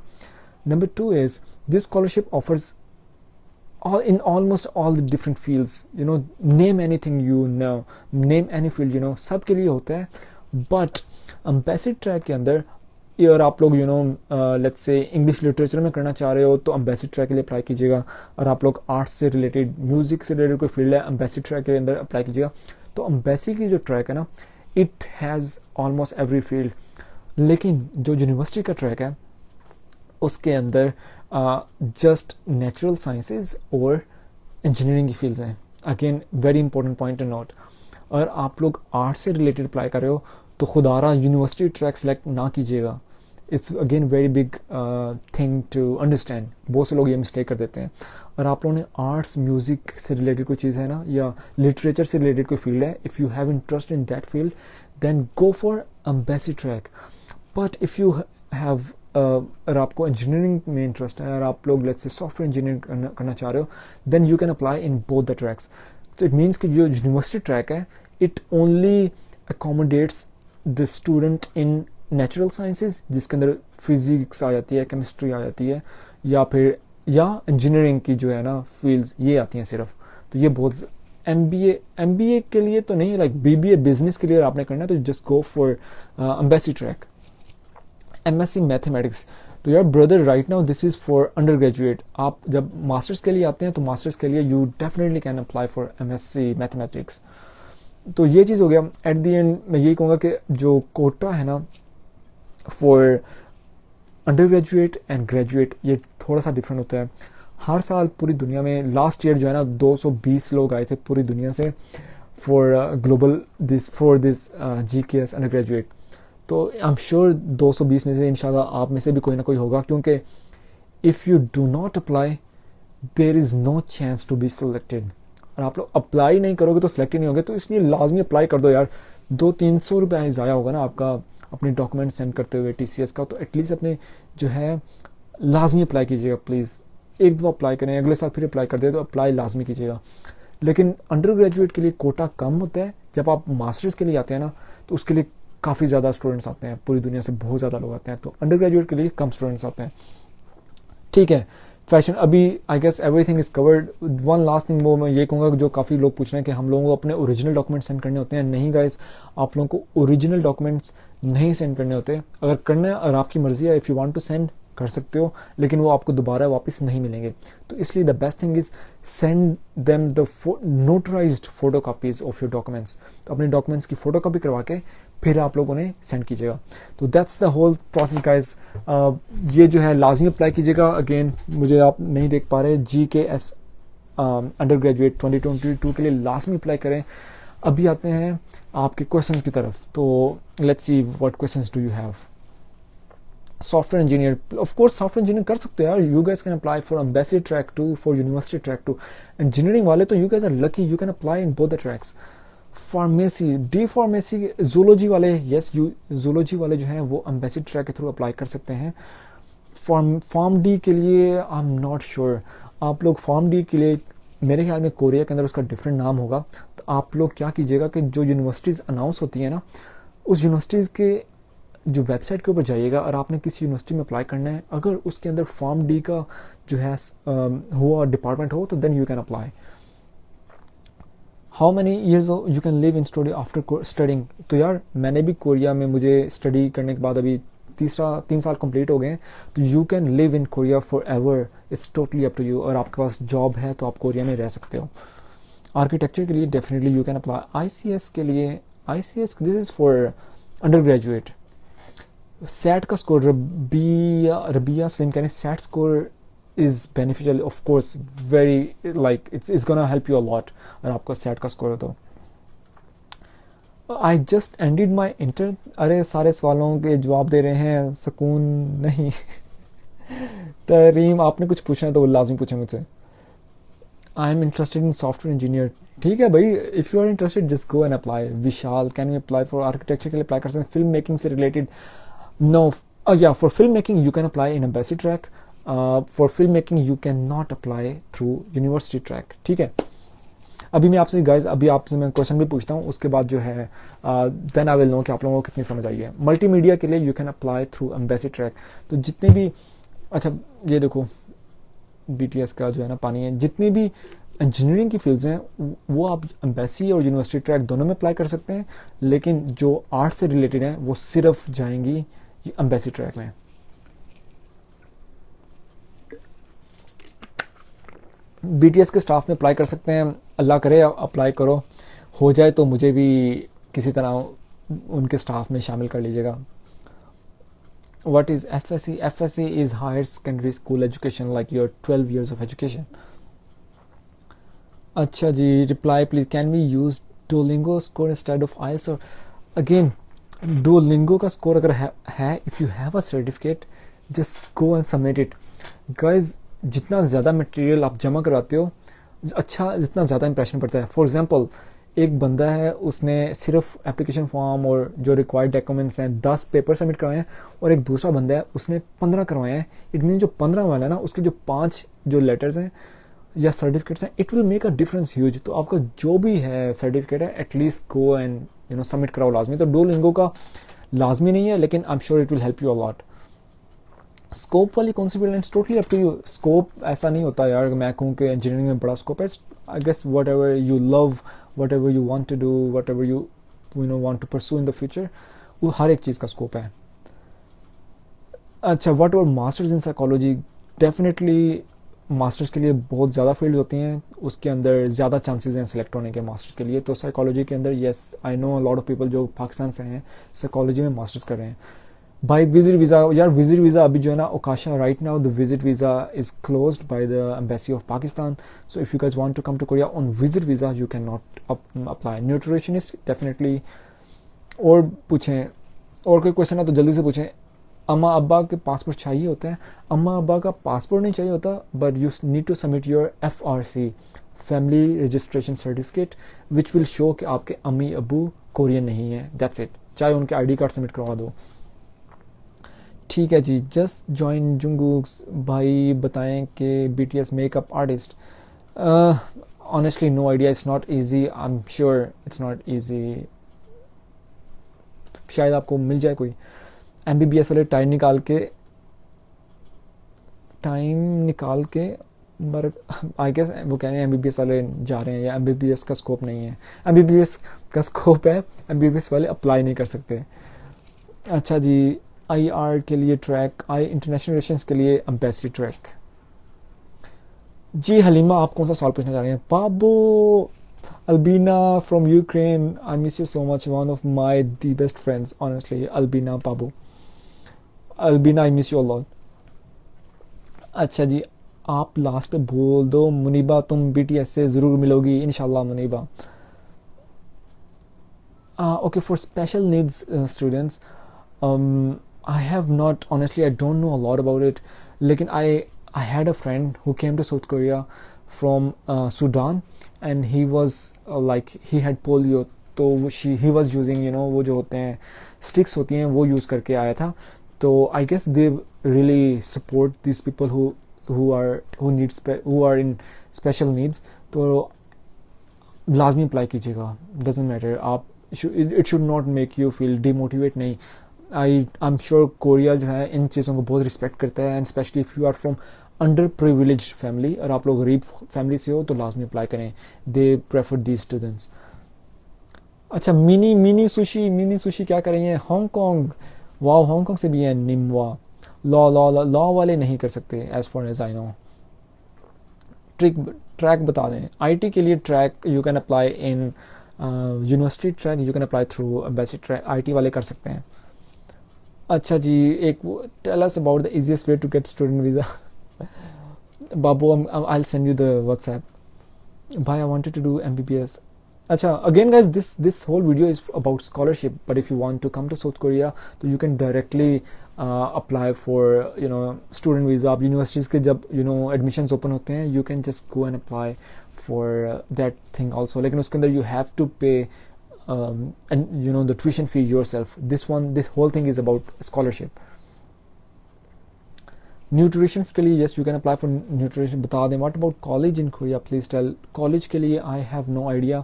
Number 2 is this scholarship offers in almost all the different fields, name anything, name any field, सब के लिए होता है। बट एम्बेसी ट्रैक के अंदर, और आप लोग लेट्स से इंग्लिश लिटरेचर में करना चाह रहे हो तो एम्बेसी ट्रैक के लिए अप्लाई कीजिएगा। और आप लोग आर्ट्स से रिलेटेड, म्यूजिक से रिलेटेड कोई फील्ड है, एम्बेसी ट्रैक के अंदर अप्लाई कीजिएगा। तो एम्बेसी की जो ट्रैक है ना, it has almost every field. लेकिन जो यूनिवर्सिटी का ट्रैक है उसके अंदर जस्ट नेचुरल साइंसेज और इंजीनियरिंग की फील्ड्स हैं। Again very important point two note. और आप लोग आर्ट्स से रिलेटेड अप्लाई कर रहे हो तो खुदारा यूनिवर्सिटी ट्रैक सेलेक्ट ना कीजिएगा। It's again very big thing to understand. बहुत से लोग ये मिस्टेक कर देते हैं। और आप लोगों ने आर्ट्स, म्यूज़िक से रिलेटेड कोई चीज़ है ना, या लिटरेचर से रिलेटेड कोई फील्ड है, if you have interest in that field then go for embassy track. But if you have अगर आपको इंजीनियरिंग में इंटरेस्ट है और आप लोग लेट्स से सॉफ्टवेयर इंजीनियरिंग करना चाह रहे हो, then you can apply in both the tracks. तो इट मीन्स कि जो यूनिवर्सिटी ट्रैक है, it only accommodates the student in natural sciences, जिसके अंदर फिजिक्स आ जाती है, केमिस्ट्री आ जाती है, या इंजीनियरिंग की जो है ना फील्ड्स ये आती हैं सिर्फ। तो ये बहुत MBA के लिए तो नहीं, लाइक BBA बिजनेस के लिए आपने करना है तो just go for embassy track. MSc mathematics, तो यार brother right now this is for under graduate. आप जब मास्टर्स के लिए आते हैं तो मास्टर्स के लिए you definitely can apply for MSc mathematics. तो ये चीज़ हो गया। एट द एंड मैं यही कहूँगा कि जो कोटा है ना for under graduate and graduate, ये थोड़ा सा डिफरेंट होता है। हर साल पूरी दुनिया में, लास्ट ईयर जो है ना 220 लोग आए थे पूरी दुनिया से for global this for this GKS under graduate. तो आई एम श्योर 220 में से इंशाल्लाह आप में से भी कोई ना कोई होगा, क्योंकि if you do not apply there is no chance to be selected. और आप लोग अप्लाई नहीं करोगे तो सिलेक्ट ही नहीं होगे, तो इसलिए लाजमी अप्लाई कर दो यार। 200-300 रुपये ज़ाया होगा ना आपका अपने डॉक्यूमेंट सेंड करते हुए TCS का, तो एटलीस्ट अपने जो है लाजमी अप्लाई कीजिएगा प्लीज़। एक दफ़ा अप्लाई करें, अगले साल फिर अप्लाई कर दे, तो अप्लाई लाजमी कीजिएगा। लेकिन अंडर ग्रेजुएट के लिए कोटा कम होता है। जब आप मास्टर्स के लिए आते हैं ना, तो उसके लिए काफ़ी ज़्यादा स्टूडेंट्स आते हैं, पूरी दुनिया से बहुत ज़्यादा लोग आते हैं, तो अंडर ग्रेजुएट के लिए कम स्टूडेंट्स आते हैं। ठीक है, फैशन अभी I guess everything is covered. One last thing वो मैं ये कहूँगा, जो काफ़ी लोग पूछ रहे हैं कि हम लोगों को अपने ओरिजिनल डॉक्यूमेंट्स सेंड करने होते हैं। नहीं गाइस, आप लोगों को ओरिजिनल डॉक्यूमेंट्स नहीं सेंड करने होते। अगर करना है और आपकी मर्जी है, if you want to send कर सकते हो, लेकिन वो आपको दोबारा वापस नहीं मिलेंगे। तो इसलिए the best thing is send them the notarised photo copies of your documents. तो अपने डॉक्यूमेंट्स की फ़ोटो कापी करवा के फिर आप लोग उन्हें सेंड कीजिएगा। तो that's the whole process guys. ये जो है लाजमी अप्लाई कीजिएगा। अगेन मुझे आप नहीं देख पा रहे, GKS अंडर ग्रेजुएट 2022 के लिए लाजमी अप्लाई करें। अभी आते हैं आपके क्वेश्चंस की तरफ। तो let's see what questions do you have. Software engineer, of course software engineer कर सकते हो यार। You guys can apply for embassy track 2, for university track 2। Engineering वाले तो you guys are lucky, you can apply in both the tracks. Pharmacy, D pharmacy, zoology वाले, यस जूलॉजी वाले जो हैं वो एम्बेसी ट्रैक के थ्रू अप्लाई कर सकते हैं। फॉर्म डी के लिए आई एम नॉट श्योर। आप लोग फॉर्म डी के लिए मेरे ख्याल में कोरिया के अंदर उसका डिफरेंट नाम होगा। तो आप लोग क्या कीजिएगा कि जो यूनिवर्सिटीज़ अनाउंस होती है ना, उस यूनिवर्सिटीज़ के जो वेबसाइट के ऊपर जाइएगा और आपने किसी यूनिवर्सिटी में अप्लाई करना है, अगर उसके अंदर फॉर्म डी का जो है हुआ डिपार्टमेंट हो, तो then you can apply. How many years you can live in study after studying. तो यार मैंने भी कोरिया में, मुझे स्टडी करने के बाद अभी 3 साल कंप्लीट हो गए हैं। तो you can live in Korea for ever, it's totally up to you. और आपके पास जॉब है तो आप कोरिया में रह सकते हो। आर्किटेक्चर के लिए definitely you can apply. ICS के लिए, ICS this is for undergraduate. SAT का स्कोर, रबिया सलीम कहने SAT score is beneficial, of course very like it's gonna help you a lot अगर आपका सैट का स्कोर है तो। I just ended my inter. अरे सारे सवालों के जवाब दे रहे हैं, सुकून नहीं। तरीम, आपने कुछ पूछना है तो वो लाजमी पूछे मुझसे। I am interested in software engineer. ठीक है भाई, if you are interested just go and apply. Vishal, can you apply for architecture के लिए अप्लाई कर सकते हैं। फिल्म मेकिंग से रिलेटेड, नो, या for film making you can apply in embassy track. For film making you can not apply through university track. ठीक है, अभी मैं आपसे गाइज, अभी आपसे मैं क्वेश्चन भी पूछता हूँ, उसके बाद जो है देन आई विल नो कि आप लोगों को कितनी समझ आई है। मल्टीमीडिया के लिए you can apply through embassy track. तो जितने भी, अच्छा ये देखो BTS का जो है ना पानी है, जितनी भी इंजीनियरिंग की फील्ड्स हैं वो आप एम्बेसी और यूनिवर्सिटी ट्रैक दोनों में अप्लाई कर सकते हैं, लेकिन जो आर्ट से रिलेटेड हैं वो सिर्फ जाएंगी एम्बेसी ट्रैक में। BTS के स्टाफ में अप्लाई कर सकते हैं। अल्लाह करे अप्लाई करो, हो जाए तो मुझे भी किसी तरह उनके स्टाफ में शामिल कर लीजिएगा। What is FSC? FSC is higher secondary school education, like your 12 years of education. अच्छा जी, reply please. Can we use Duolingo score instead of IELTS? Or again, Duolingo का score अगर है, if you have a certificate, just go and submit it. Guys, जितना ज़्यादा मटेरियल आप जमा करवाते हो, अच्छा जितना ज़्यादा इंप्रेशन पड़ता है। फॉर एग्जांपल, एक बंदा है, उसने सिर्फ एप्लीकेशन फॉर्म और जो रिक्वायर्ड डॉक्यूमेंट्स हैं 10 पेपर सबमिट करवाए हैं, और एक दूसरा बंदा है उसने 15 करवाए हैं। इट मीन जो 15 वाला है ना, उसके जो 5 जो लेटर्स हैं या सर्टिफिकेट्स हैं, it will make a difference huge. तो आपका जो भी है सर्टिफिकेट है, एटलीस्ट गो एंड सबमिट कराओ लाजमी। तो Duolingo का लाजमी नहीं है, लेकिन I am sure it will help you a lot. Scope वाली कौन सी फील्ड है, totally up to you. Scope ऐसा नहीं होता यार, मैं कहूँ कि इंजीनियरिंग में बड़ा स्कोप है। I guess whatever you love, whatever you want to do, whatever you want to pursue in the future, वो हर एक चीज़ का स्कोप है। अच्छा, whatever masters in psychology, definitely masters के लिए बहुत ज़्यादा फील्ड होती हैं, उसके अंदर ज़्यादा चांसेस हैं सेलेक्ट होने के मास्टर्स के लिए। तो साइकोलॉजी के अंदर, yes I know a lot of people जो पाकिस्तान से हैं साइकोलॉजी में मास्टर्स कर रहे हैं। बाय विजिट वीज़ा यार, विजिट वीज़ा अभी जो है ना Okasha right now the visit visa is closed by the embassy of Pakistan. So if you guys want to come to Korea on visit visa you can not apply. Nutritionist definitely. और पूछें, और कोई क्वेश्चन है तो जल्दी से पूछें. अम्मा अब्बा के पासपोर्ट चाहिए होता है. अम्मा अब्बा का पासपोर्ट नहीं चाहिए होता, but you need to submit your FRC, family registration certificate, which will show कि आपके अम्मी अबू कोरियन नहीं है. That's it. चाहे उनके ID कार्ड सबमिट करवा दो. ठीक है जी. जस्ट जॉइन जुंगूक भाई बताएं कि BTS makeup artist. Honestly no idea. It's not easy. I am sure it's not easy. शायद आपको मिल जाए कोई. MBBS वाले टाइम निकाल के पर आई गेस वो कह रहे हैं MBBS वाले जा रहे हैं, या MBBS का स्कोप नहीं है. MBBS का स्कोप है, MBBS वाले अप्लाई नहीं कर सकते. अच्छा जी. IR के लिए ट्रैक, इंटरनेशनल रिलेशंस के लिए एम्बेसी ट्रैक. जी हलीमा, आप कौन सा सवाल पूछना चाह रहे हैं? पाबो Albina from Ukraine, I miss you so much. One of my the best friends, honestly. Albina Pabu. Albina, I miss you a lot. अच्छा जी. आप लास्ट पे बोल दो मुनीबा, तुम BTS से ज़रूर मिलोगी इंशाल्लाह Muniba. Okay, for special needs students, I have not, honestly, I don't know a lot about it. लेकिन I had a friend who came to South Korea from Sudan, and he was like he had polio. तो he was using, you know, वो जो होते हैं sticks होती हैं वो use करके आया था. तो I guess they really support these people who are in special needs. तो लाजमी अप्लाई कीजिएगा. doesn't matter. आप it should not make you feel demotivate. नहीं, I'm sure कोरिया जो है इन चीज़ों को बहुत रिस्पेक्ट करता है, and specially if you are from under privilege family, और आप लोग गरीब फैमिली से हो तो लाजमी अप्लाई करें. They prefer these students. अच्छा. मिनी सुशी क्या कर रही हैं? हांगकॉन्ग. वाह, हांगकॉन्ग से भी है. निमवा. लॉ वाले नहीं कर सकते as far as I know. Track बता दें. IT के लिए track you can apply in university track, you can apply through embassy track. IT वाले कर सकते हैं. अच्छा जी. एक tell us about the easiest way to get student visa. बाबू, I'll send you the WhatsApp. Bhai, I wanted to do MBBS. Acha, again guys, this whole video is about scholarship, but if you want to come to South Korea, so you can directly apply for, you know, student visa. आप universities के जब, you know, admissions open होते हैं, you can just go and apply for that thing also. लेकिन उसके अंदर you have to pay and you know the tuition fee yourself. This whole thing is about scholarship. Nutrition के लिए yes, you can apply for nutrition. बता दें. What about college in Korea? Please tell. College के लिए I have no idea.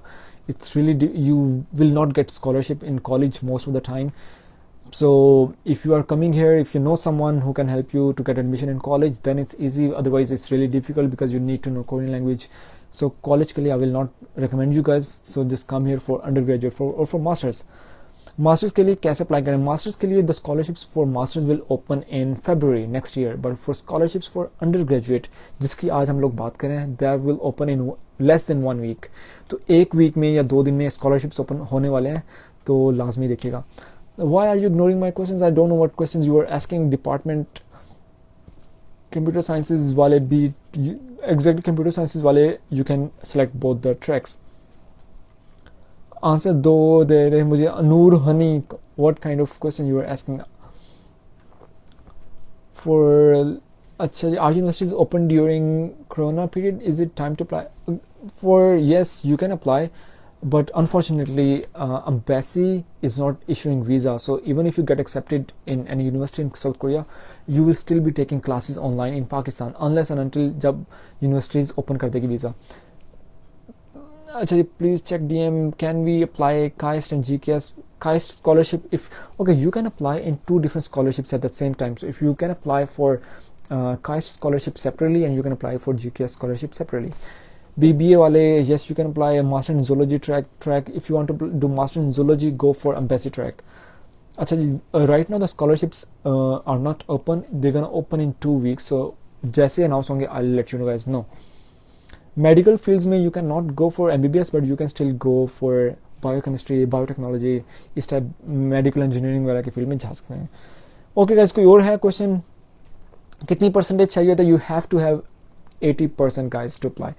It's really you will not get scholarship in college most of the time. So if you are coming here, if you know someone who can help you to get admission in college, then it's easy. Otherwise it's really difficult because you need to know Korean language. So college के लिए I will not recommend you guys. So just come here for undergraduate or for masters. Masters के लिए कैसे अप्लाई करें? मास्टर्स के लिए the scholarships for masters will open in February next year, but for scholarships for undergraduate, जिसकी आज हम लोग बात करें, that will open in less than 1 week. तो 1 वीक में या 2 दिन में स्कॉलरशिप्स ओपन होने वाले हैं, तो लाजमी देखिएगा. Why are you ignoring my question? I don't know what question you are asking. Department computer sciences वाले भी, एग्जैक्ट कंप्यूटर साइंसेज वाले, you can select both the tracks. Answer दो दे रहे मुझे. Noor honey, what kind of question you are asking for? अच्छा, are universities open during corona period? Is it time to apply for? Yes, you can apply, but unfortunately embassy is not issuing visa. So even if you get accepted in any university in South Korea, you will still be taking classes online in Pakistan unless and until जब universities open कर देगी visa. अच्छा, please check DM. Can we apply KAIST and GKS? KAIST scholarship, if okay, you can apply in 2 different scholarships at the same time. So if you can apply for KAIST scholarship separately, and you can apply for GKS scholarship separately. BBA wale, yes, you can apply a master in zoology track. If you want to do master in zoology, go for embassy track. Achha, right now the scholarships are not open. They're gonna open in 2 weeks. So jaise announce honge, I'll let you know guys know. Medical fields mein you cannot go for MBBS, but you can still go for biochemistry, biotechnology, इस type medical engineering वगैरह के field में जा सकते हैं. ओके गाइस, कोई और है क्वेश्चन? कितनी परसेंटेज चाहिए था? You have to have 80% guys to apply.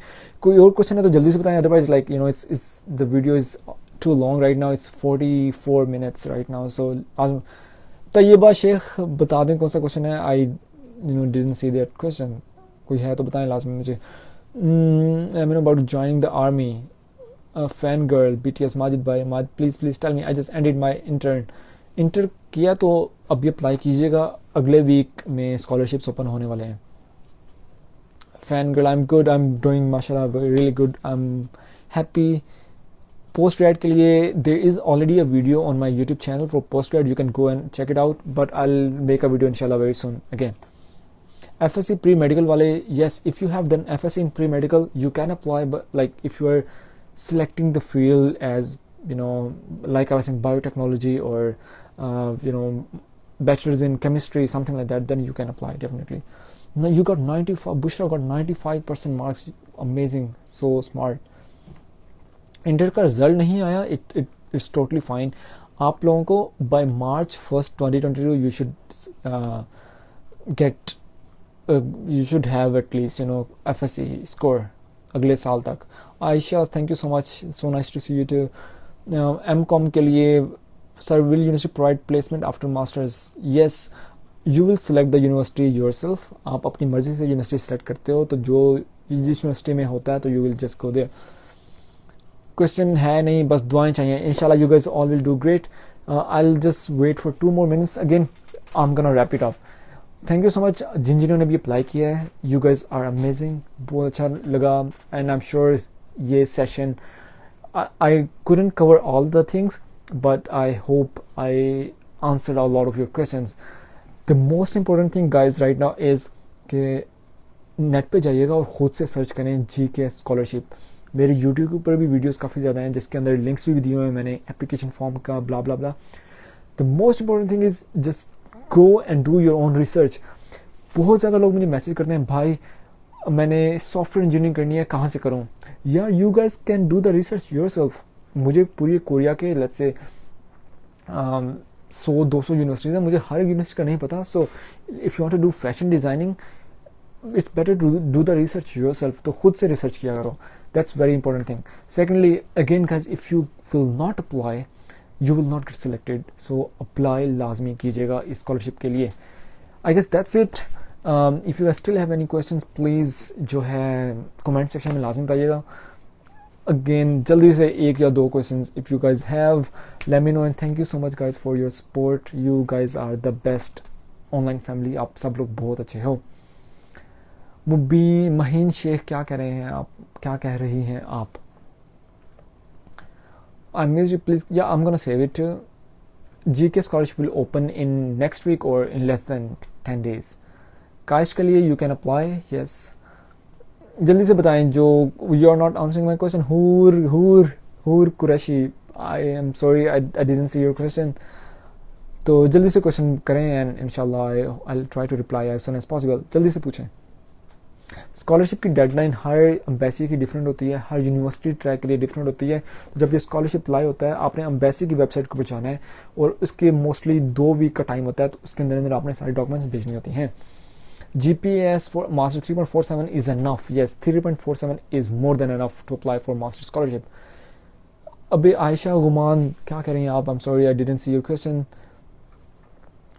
कोई और क्वेश्चन है तो जल्दी से बताएं, otherwise like you know it's the video is too long right now. It's 44 minutes right now. So आज तैयबा शेख बता दें कौन सा क्वेश्चन है. I didn't see that question. कोई है तो बताएं लाजमी मुझे. I mean about joining the army. A fan girl BTS Majid भाई, please tell me. I just ended my inter किया तो अभी अप्लाई कीजिएगा. अगले वीक में स्कॉलरशिप्स ओपन होने वाले हैं. Fan girl, I'm good. I'm doing mashallah really good. I'm happy. Post grad के लिए there is already a video on my YouTube channel for post grad. You can go and check it out. But I'll make a video inshallah very soon again. FSC pre-medical वाले, yes, if you have done FSC in pre-medical, you can apply. But like if you are selecting the field as like I was saying, biotechnology or bachelor's in chemistry, something like that, then you can apply definitely. No, you got 95. Bushra got 95% marks. Amazing, so smart. Inter का रिजल्ट नहीं आया, इट्स टोटली फाइन. आप लोगों को by March 1st 2022 you should get you should have at least FSC score अगले साल तक. Ayesha, thank you so much, so nice to see you too. M.Com के लिए sir, will university provide placement after masters? Yes, you will select the university yourself. आप अपनी मर्जी से यूनिवर्सिटी सेलेक्ट करते हो, तो जो जिस यूनिवर्सिटी में होता है तो you will just go there. Question है नहीं, बस दुआएं चाहिए. इंशाल्लाह you guys all will do great. I will just wait for 2 more minutes. Again I am gonna wrap it up. Thank you so much जिन्होंने भी अप्लाई किया है. यू गाइस आर अमेजिंग, बहुत अच्छा लगा. एंड आई एम श्योर ये session I couldn't cover all the things, but I hope I answered a lot of your questions. The most important thing guys right now is कि नेट पे जाइएगा और ख़ुद से सर्च करें GK स्कॉलरशिप. मेरे यूट्यूब पर भी वीडियोस काफ़ी ज़्यादा हैं जिसके अंदर लिंक्स भी दिए हुए हैं मैंने, एप्लीकेशन फॉर्म का blah blah blah. The most important thing is just go and do your own research. बहुत ज़्यादा लोग मुझे मैसेज करते हैं, भाई मैंने सॉफ्टवेयर इंजीनियरिंग करनी है, कहाँ से करूँ? यार you guys can do the research yourself. मुझे पूरी कोरिया के लेट्स से 100-200 यूनिवर्सिटीज़ हैं, मुझे हर यूनिवर्सिटी का नहीं पता. So if you want to do fashion designing, it's better to do the research yourself. तो खुद से रिसर्च किया करो. That's very important thing. Secondly, again guys, if you will not apply, you will not get selected. So apply लाजमी कीजिएगा इस स्कॉलरशिप के लिए. I guess that's it. If you guys still have any questions, please जो है comment section में लाजमी बताइएगा. Again, जल्दी से 1 या 2 questions if you guys have, let me know. And thank you so much guys for your support. You guys are the best online family. आप सब लोग बहुत अच्छे हो. मुब्बी महीन शेख, क्या कह रहे हैं आप, क्या कह रही हैं आप? I missed you, please. Yeah, I'm gonna save it. GK scholarship will open in next week or in less than 10 days. काश के लिए you can apply. Yes. जल्दी से बताएं जो you are not answering my question. हूर Qureshi, I am sorry I didn't see your question. तो जल्दी से क्वेश्चन करें and इंशाल्लाह I'll try to reply as soon as possible. जल्दी से पूछें. स्कॉलरशिप की डेडलाइन हर एम्बेसी की डिफरेंट होती है, हर यूनिवर्सिटी ट्रैक के लिए डिफरेंट होती है. तो जब ये स्कॉलरशिप अप्लाई होता है, आपने एम्बेसी की वेबसाइट को पहुंचाना है और उसके मोस्टली 2 वीक का टाइम होता है. तो उसके अंदर आपने सारे डॉक्यूमेंट्स भेजनी होती हैं. GPS for master 3.47 is enough. Yes, 3.47 is more than enough to apply for master scholarship. अभी आयशा गुमान, क्या कह रही हैं आप? I'm sorry I didn't see your question.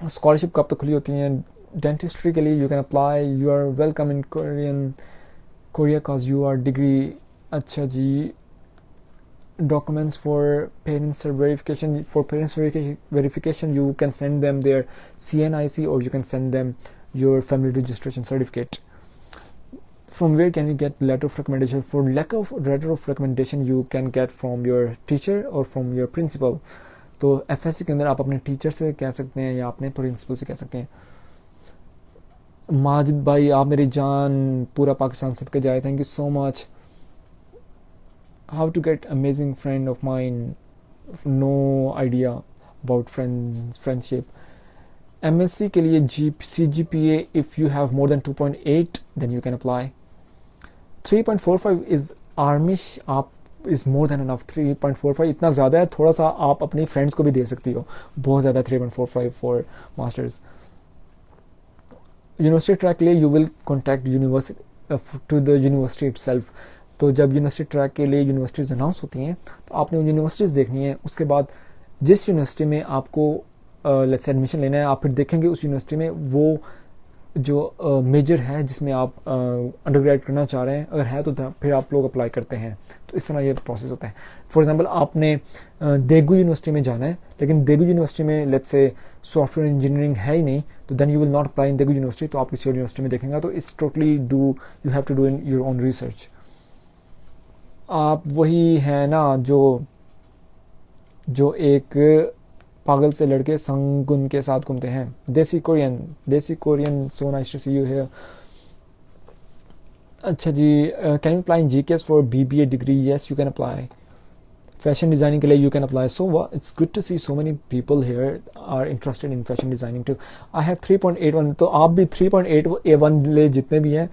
Scholarship कब तक खुली होती हैं? डेंटिस्ट्री के लिए you can apply. You are welcome in Korea cause you are degree. अच्छा जी. Documents for parents verification. For parents verification you can send them their CNIC or you can send them your family registration certificate. From where can you get letter of recommendation? For lack of letter of recommendation you can get from your teacher or from your principal. तो FSC के अंदर आप अपने टीचर से कह सकते हैं या अपने प्रिंसिपल से कह सकते हैं. माजिद भाई, आप मेरी जान, पूरा पाकिस्तान सदके जाए. Thank you so much. How to get amazing friend of mine? No idea about friendship. MSc के लिए CGPA if you have more than 2.8 then you can apply. 3.45 is armish, आप is more than enough. 3.45 इतना ज़्यादा है, थोड़ा सा आप अपने फ्रेंड्स को भी दे सकती हो. बहुत ज़्यादा 3.45 for masters. यूनिवर्सिटी ट्रैक के लिए you will contact university to the university itself. तो जब यूनिवर्सिटी ट्रैक के लिए यूनिवर्सिटीज़ अनाउंस होती हैं तो आपने वो यूनिवर्सिटीज़ देखनी है। उसके बाद जिस यूनिवर्सिटी में आपको लेट्स से एडमिशन लेना है, आप फिर देखेंगे उस यूनिवर्सिटी में वो जो मेजर है जिसमें आप अंडरग्रेड करना चाह रहे हैं, अगर है तो फिर आप लोग अप्लाई करते हैं। तो इस तरह ये प्रोसेस होता है। फॉर एग्जांपल आपने देगू यूनिवर्सिटी में जाना है, लेकिन देगू यूनिवर्सिटी में लेट्स से सॉफ्टवेयर इंजीनियरिंग है ही नहीं, तो then you will not apply in Daegu university, तो आप किसी और यूनिवर्सिटी में देखेंगे। तो it's totally you have to do in your own research. आप वही है ना जो एक पागल से लड़के संगुन के साथ घूमते हैं। Desi Korean so nice to see you here. अच्छा जी, can you apply in GKS for BBA degree? Yes you can apply. Fashion designing के लिए you can apply. So it's good to see so many people here are interested in fashion designing too. I have 3.81, तो आप भी 3.81 ले जितने भी हैं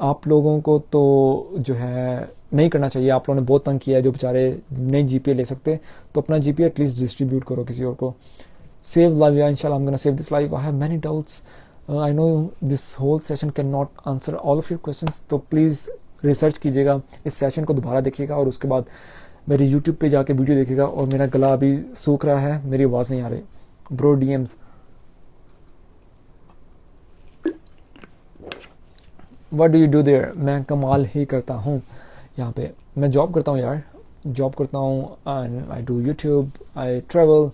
आप लोगों को तो जो है नहीं करना चाहिए। आप लोगों ने बहुत तंग किया है, जो बेचारे नहीं जीपीए ले सकते, तो अपना जीपीए एटलीस्ट डिस्ट्रीब्यूट करो किसी और को। सेव लाइव, या इंशाल्लाह I am gonna save this live. I have many doubts, I know this whole session can not answer all of your questions, तो प्लीज़ रिसर्च कीजिएगा, इस सेशन को दोबारा देखिएगा और उसके बाद मेरे यूट्यूब पे जाके वीडियो देखिएगा। और मेरा गला अभी सूख रहा है, मेरी आवाज़ नहीं आ रही। Bro DMs, what do you do their? मैं कमाल ही करता हूँ यहाँ पे। मैं जॉब करता हूँ यार, जॉब करता हूँ and I do YouTube, I travel.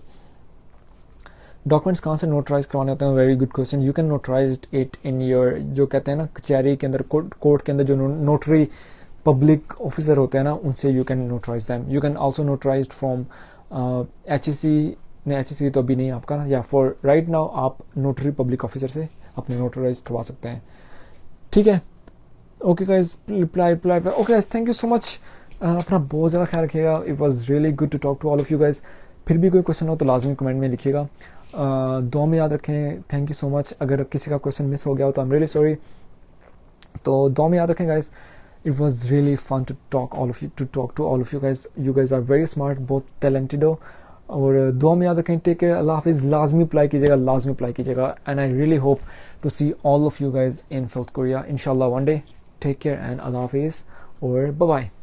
Documents कहाँ से नोटराइज करवाने होते हैं? Very good question. You can notarize it in your, जो कहते हैं ना कचहरी के अंदर, कोर्ट के अंदर जो नोटरी पब्लिक ऑफिसर होते हैं ना, उनसे you can notarize them. You can also notarize from HEC, नहीं HEC तो अभी नहीं आपका, या फॉर राइट नाउ आप नोटरी पब्लिक ऑफिसर से अपने नोटराइज करवा सकते हैं। ठीक है, okay guys, reply. Okay guys, thank you so much. अपना बहुत ज़्यादा ख्याल रखिएगा। It was really good to talk to all of you guys. फिर भी कोई क्वेश्चन हो तो लाजमी कमेंट में लिखिएगा। दुआ में याद रखें। Thank you so much. अगर किसी का क्वेश्चन मिस हो गया हो तो आई एम रियली सॉरी। तो दुआ में याद रखें guys. It was really fun to talk to all of you guys. You guys are very smart, बहुत टैलेंटेड हो। और दुआ में याद रखें। टेक केयर, अल्लाह हाफिज़। लाजमी अप्लाई कीजिएगा and I really hope to see all of you guys in South Korea inshallah one day. Take care and Allah Hafiz or bye bye.